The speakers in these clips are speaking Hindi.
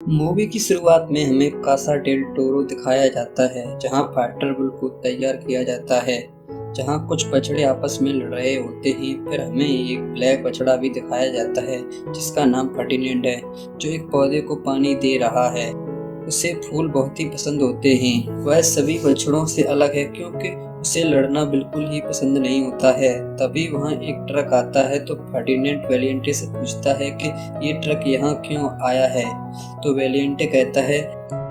मूवी की शुरुआत में हमें कासा डेल टोरो दिखाया जाता है, जहां फाइटर बुल को तैयार किया जाता है, जहां कुछ बछड़े आपस में लड़ रहे होते हैं। फिर हमें एक ब्लैक बछड़ा भी दिखाया जाता है, जिसका नाम फर्डिनेंड है, जो एक पौधे को पानी दे रहा है। उसे फूल बहुत ही पसंद होते हैं। वह सभी बछड़ों से अलग है, क्योंकि उसे लड़ना बिल्कुल ही पसंद नहीं होता है। तभी वहाँ एक ट्रक आता है, तो फर्डिनेंड वेलिएंटे से पूछता है कि ये ट्रक यहाँ क्यों आया है। तो वेलिएंटे कहता है,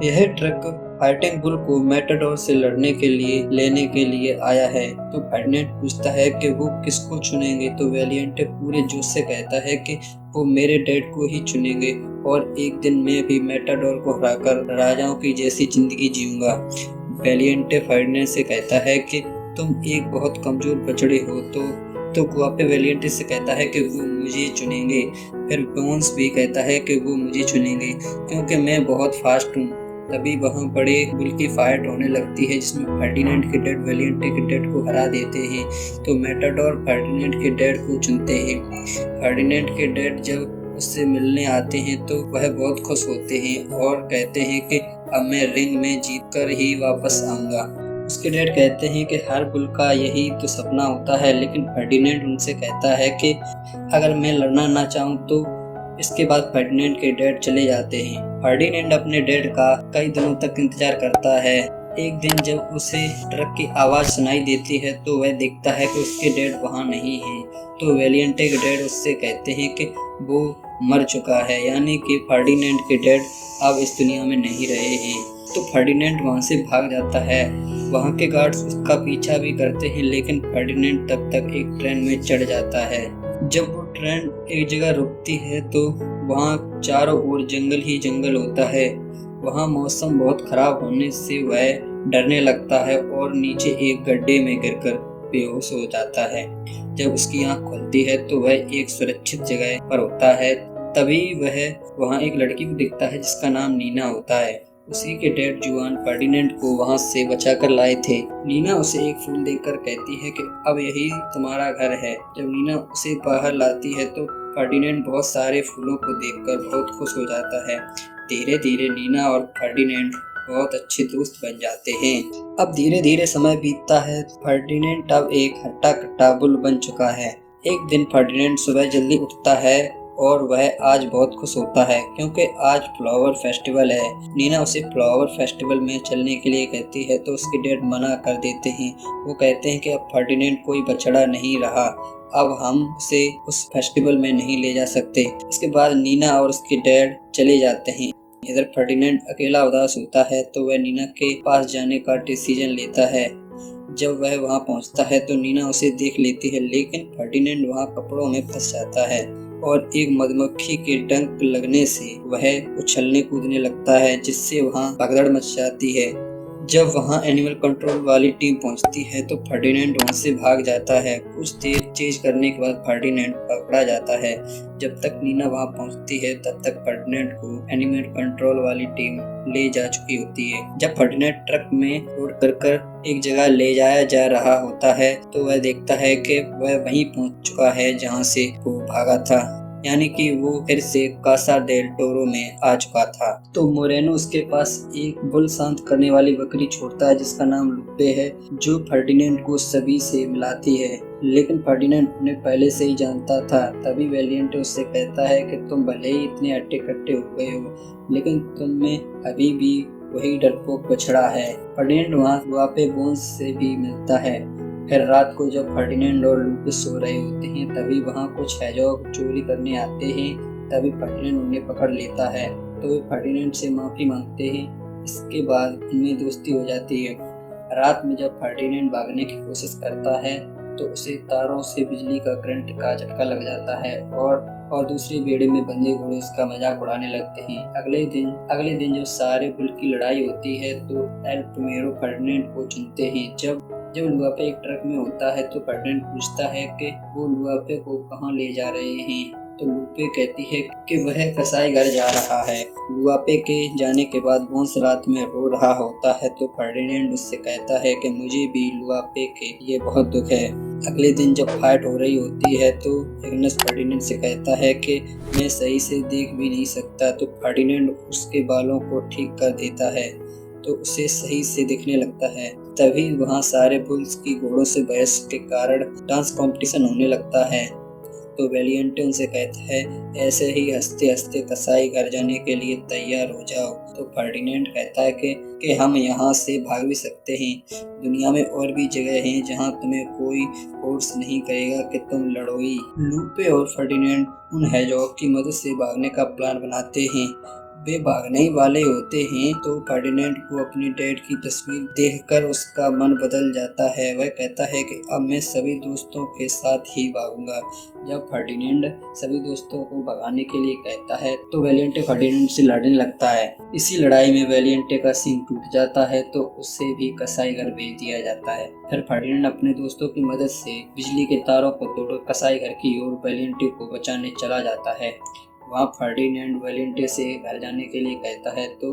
यह ट्रक फाइटिंग बुल को मैटाडोर से लड़ने के लिए लेने के लिए आया है। तो फर्डिनेंड पूछता है कि वो किसको चुनेंगे। तो वेलिएंटे पूरे जोश से कहता है कि वो मेरे डैड को ही चुनेंगे, और एक दिन मैं भी मैटाडोर को हराकर राजाओं की जैसी जिंदगी जीऊंगा। वेलिएंटे फर्डिनेंड से कहता है कि तुम एक बहुत कमजोर बछड़े हो। तो गुआपे वेलिएंटे से कहता है कि वो मुझे चुनेंगे। फिर बोन्स भी कहता है कि वो मुझे चुनेंगे, क्योंकि मैं बहुत फास्ट हूँ। तभी वहाँ बड़े बुल की फाइट होने लगती है, जिसमें फर्डिनेंड के डैड वेलिएंटे के डैड को हरा देते हैं। तो मैटाडोर फर्डिनेंड के डैड को चुनते हैं। फर्डिनेंड के डैड जब उससे मिलने आते हैं तो वह बहुत खुश होते हैं और कहते हैं कि अब मैं रिंग में जीतकर ही वापस आऊंगा। उसके डैड कहते हैं कि हर बुल का यही तो सपना होता है, लेकिन फर्डिनेंड उनसे कहता है कि अगर मैं लड़ना ना चाहूँ तो। इसके बाद फर्डिनेंड के डैड चले जाते हैं। फर्डिनेंड अपने डैड का कई दिनों तक इंतजार करता है। एक दिन जब उसे ट्रक की आवाज सुनाई देती है, तो वह देखता है कि उसके डैड वहाँ नहीं है। तो वेलिएंटे के डैड उससे कहते हैं कि वो मर चुका है, यानी कि फर्डिनेंड के डैड अब इस दुनिया में नहीं रहे हैं। तो फर्डिनेंड वहाँ से भाग जाता है। वहाँ के गार्ड्स उसका पीछा भी करते हैं, लेकिन फर्डिनेंड तब तक एक ट्रेन में चढ़ जाता है। जब वो ट्रेन एक जगह रुकती है, तो वहाँ चारों ओर जंगल ही जंगल होता है। वहाँ मौसम बहुत खराब होने से वह डरने लगता है और नीचे एक गड्ढे में गिरकर बेहोश हो जाता है। जब उसकी आंख खुलती है, तो वह एक सुरक्षित जगह पर होता है। तभी वह वहाँ एक लड़की को दिखता है, जिसका नाम नीना होता है। उसी के डैड जुआन फर्डिनेंड को वहाँ से बचाकर लाए थे। नीना उसे एक फूल देकर कहती है कि अब यही तुम्हारा घर है। जब नीना उसे बाहर लाती है, तो फर्डिनेंड बहुत सारे फूलों को देखकर बहुत खुश हो जाता है। धीरे धीरे नीना और फर्डिनेंड बहुत अच्छे दोस्त बन जाते हैं। अब धीरे धीरे समय बीतता है। फर्डिनेंड अब एक हट्टा कट्टा बुल बन चुका है। एक दिन फर्डिनेंड सुबह जल्दी उठता है और वह आज बहुत खुश होता है, क्योंकि आज फ्लावर फेस्टिवल है। नीना उसे फ्लावर फेस्टिवल में चलने के लिए कहती है, तो उसके डैड मना कर देते हैं। वो कहते हैं कि अब फर्डिनेंड कोई बछड़ा नहीं रहा, अब हम उसे उस फेस्टिवल में नहीं ले जा सकते। इसके बाद नीना और उसके डैड चले जाते हैं। इधर फर्डिनेंड अकेला उदास होता है, तो वह नीना के पास जाने का डिसीजन लेता है। जब वह वहां पहुंचता है, तो नीना उसे देख लेती है, लेकिन फर्डिनेंड वहां कपड़ों में फंस जाता है और एक मधुमक्खी के डंक लगने से वह उछलने कूदने लगता है, जिससे वहां भगदड़ मच जाती है। जब वहां एनिमल कंट्रोल वाली टीम पहुंचती है, तो फर्डिनेंड वहां से भाग जाता है। कुछ देर चेज करने के बाद फर्डिनेंड पकड़ा जाता है। जब तक नीना वहां पहुंचती है, तब तक फर्डिनेंड को एनिमल कंट्रोल वाली टीम ले जा चुकी होती है। जब फर्डिनेंड ट्रक में लोड कर एक जगह ले जाया जा रहा होता है, तो वह देखता है कि वह वहीं पहुंच चुका है जहां से वो भागा था, यानी कि वो फिर से कासा डेल टोरो में आ चुका था। तो मोरेनो उसके पास एक बुल शांत करने वाली बकरी छोड़ता है, जिसका नाम लुप्पे है, जो फर्डिनेंड को सभी से मिलाती है। लेकिन फर्डिनेंड उन्हें पहले से ही जानता था। तभी वेलिएंटे उससे कहता है कि तुम भले ही इतने हट्टे कट्टे हो गए हो, लेकिन तुम में अभी भी वही डरपोक बछड़ा है। फर्डिनेंड वहाँ पे बोन्स से भी मिलता है। फिर रात को जब फर्डिनेंड और लुपे सो रहे होते हैं, तभी वहाँ कुछ हेजहॉग चोरी करने आते हैं। तभी फर्डिनेंड उन्हें पकड़ लेता है, तो वे फर्डिनेंड से माफी मांगते हैं। इसके बाद उनमें दोस्ती हो जाती है। रात में जब फर्डिनेंड भागने की कोशिश करता है, तो उसे तारों से बिजली का करंट का झटका लग जाता है और दूसरे बेड़े में बंधे घोड़े उसका मजाक उड़ाने लगते हैं। अगले दिन जब सारे बुल की लड़ाई होती है, तो एल प्रिमेरो फर्डिनेंड को चुनते हैं। जब लुआपे एक ट्रक में होता है, तो फर्डिनेंड पूछता है कि वो लुआपे को कहाँ ले जा रहे हैं। तो लुपे कहती है कि वह कसाई घर जा रहा है। लुआपे के जाने के बाद बोन्स रात में रो रहा होता है, तो फर्डिनेंड उससे कहता है कि मुझे भी लुआपे के लिए बहुत दुख है। अगले दिन जब फाइट हो रही होती है तो मैग्नस फर्डिनेंड से कहता है कि मैं सही से देख भी नहीं सकता, तो फर्डिनेंड उसके बालों को ठीक कर देता है तो उसे सही से दिखने लगता है। तभी वहाँ सारे बुल्स की घोड़ों से बहस के कारण डांस कंपटीशन होने लगता है। तो वेलिएंटे उनसे कहता है ऐसे ही हंसते हंसते कसाई घर जाने के लिए तैयार हो जाओ। तो फर्डिनेंड कहता है कि हम यहाँ से भाग भी सकते हैं, दुनिया में और भी जगह हैं जहाँ तुम्हें कोई फोर्स नहीं करेगा कि तुम लड़ोई। लूपे और फर्डिनेंड उन हेजहॉग की मदद से भागने का प्लान बनाते हैं। वे भागने ही वाले होते हैं तो फर्डिनेंड को अपनी डैड की तस्वीर देखकर उसका मन बदल जाता है। वह कहता है कि अब मैं सभी दोस्तों के साथ ही भागूंगा। जब फर्डिनेंड सभी दोस्तों को भगाने के लिए कहता है तो वेलिएंटे फर्डिनेंड से लड़ने लगता है। इसी लड़ाई में वेलिएंटे का सींग टूट जाता है तो उसे भी कसाई घर भेज दिया जाता है। फिर फर्डिनेंड अपने दोस्तों की मदद से बिजली के तारों को तोड़ कसाई घर की ओर वेलिएंटे को बचाने चला जाता है। वहाँ फर्डिनेंड वेलिएंटे से घर जाने के लिए कहता है तो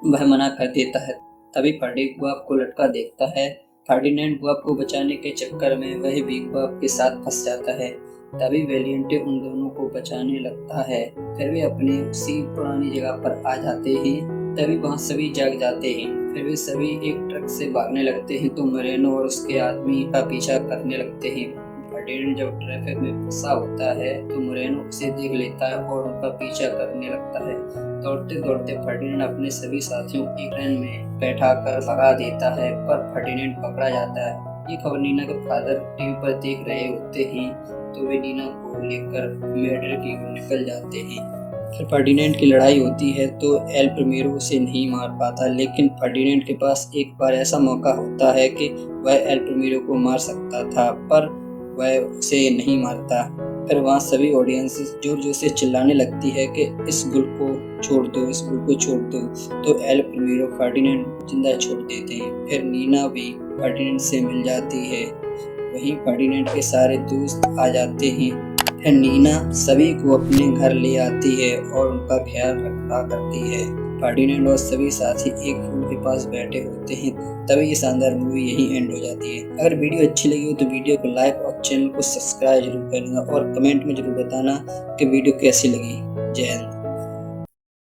वह मना कर देता है। तभी फर्डिनेंड बाप को लटका देखता है। फर्डिनेंड बाप को बचाने के चक्कर में वह भी बाप के साथ फंस जाता है। तभी वेलिएंटे उन दोनों को बचाने लगता है। फिर वे अपनी उसी पुरानी जगह पर आ जाते हैं। तभी वहाँ सभी जाग जाते हैं। फिर वे सभी एक ट्रक से भागने लगते हैं तो मोरेनो और उसके आदमी का पीछा करने लगते हैं। फर्डिनेंड जब ट्रैफिक में फंसा होता है तो मोरेनो उसे देख लेता है और उनका पीछा करने लगता है। दौड़ते दौड़ते फर्डिनेंड अपने सभी साथियों को ट्रेन में बैठाकर भगा देता है, पर फर्डिनेंड पकड़ा जाता है। ये खबर नीना के फादर टीवी पर देख रहे होते हैं तो वे नीना को लेकर मैड्रिड की ओर निकल जाते हैं। फिर फर्डिनेंड की लड़ाई होती है तो एल प्रीमेरो उसे नहीं मार पाता, लेकिन फर्डिनेंड के पास एक बार ऐसा मौका होता है कि वह एल प्रीमेरो को मार सकता था, पर वह उसे नहीं मारता। फिर वहाँ सभी ऑडियंस जोर जोर से चिल्लाने लगती है कि इस बुल को छोड़ दो, इस बुल को छोड़ दो। तो एल प्रीमेरो फर्डिनेंड जिंदा छोड़ देते हैं। फिर नीना भी फर्डिनेंड से मिल जाती है। वहीं फर्डिनेंड के सारे दोस्त आ जाते हैं। फिर नीना सभी को अपने घर ले आती है और उनका ख्याल रखा करती है। फर्डिनेंड और सभी साथी एक फूल के पास बैठे होते हैं। तभी ये शानदार मूवी यही एंड हो जाती है। अगर वीडियो अच्छी लगी हो तो वीडियो को लाइक और चैनल को सब्सक्राइब जरूर करना और कमेंट में जरूर बताना कि वीडियो कैसी लगी। जय हिंद।